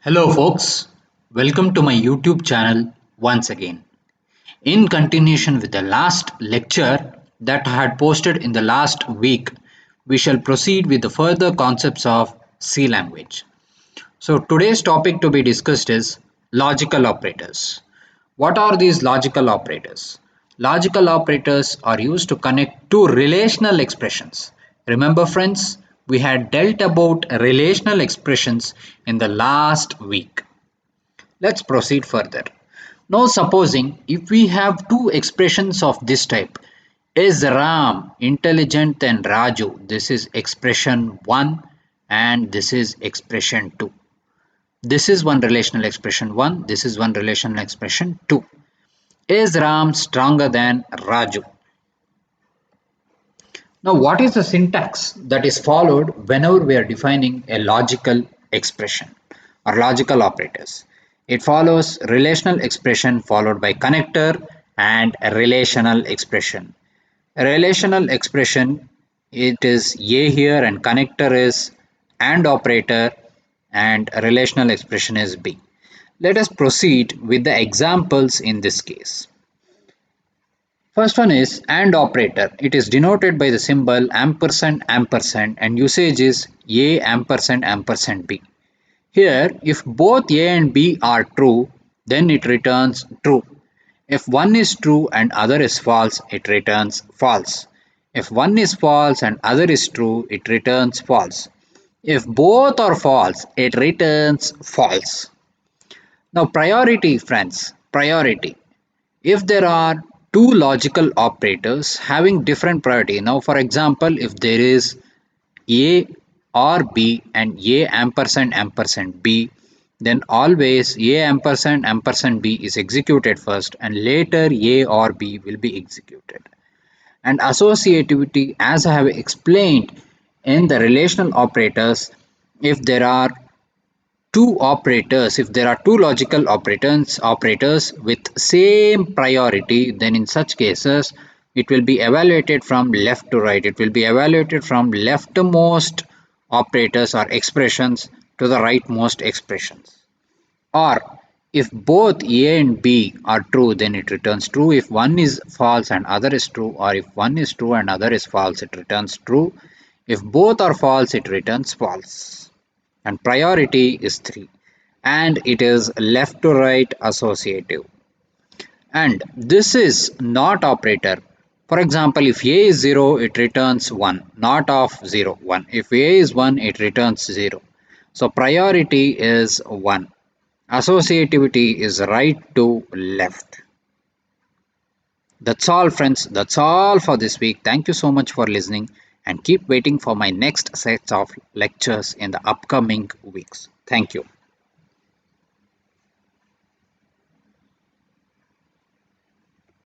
Hello, folks. Welcome to my YouTube channel once again. In continuation with the last lecture that I had posted in the last week, we shall proceed with the further concepts of C language. So, today's topic to be discussed is logical operators. What are these logical operators? Logical operators are used to connect two relational expressions. Remember, friends, we had dealt about relational expressions in the last week. Let's proceed further. Now supposing if we have two expressions of this type, is Ram intelligent than Raju? This is expression 1 and this is expression 2. This is one relational expression 1, this is one relational expression 2. Is Ram stronger than Raju? Now what is the syntax that is followed whenever we are defining a logical expression or logical operators? It follows relational expression followed by connector and a relational expression. A relational expression, it is A here and connector is AND operator and a relational expression is B. Let us proceed with the examples in this case. First one is AND operator. It is denoted by the symbol ampersand ampersand and usage is A ampersand ampersand B. Here, if both A and B are true, then it returns true. If one is true and other is false, it returns false. If one is false and other is true, it returns false. If both are false, it returns false. Now, priority, friends, priority. If there are two logical operators having different priority, now for example, if there is A or B and A ampersand ampersand B, then always A ampersand ampersand B is executed first and later A or B will be executed. And associativity, as I have explained in the relational operators, if there are if there are two logical operators with same priority, then in such cases it will be evaluated from left to right. It will be evaluated from leftmost operators or expressions to the rightmost expressions. Or if both A and B are true, then it returns true. If one is false and other is true, or if one is true and other is false, it returns true. If both are false, it returns false. And priority is 3 and it is left to right associative. And this is not operator. For example, if A is 0, it returns 1, not of 0, 1. If A is 1, it returns 0. So priority is 1. Associativity is right to left. That's all, friends. That's all for this week. Thank you so much for listening and keep waiting for my next set of lectures in the upcoming weeks. Thank you.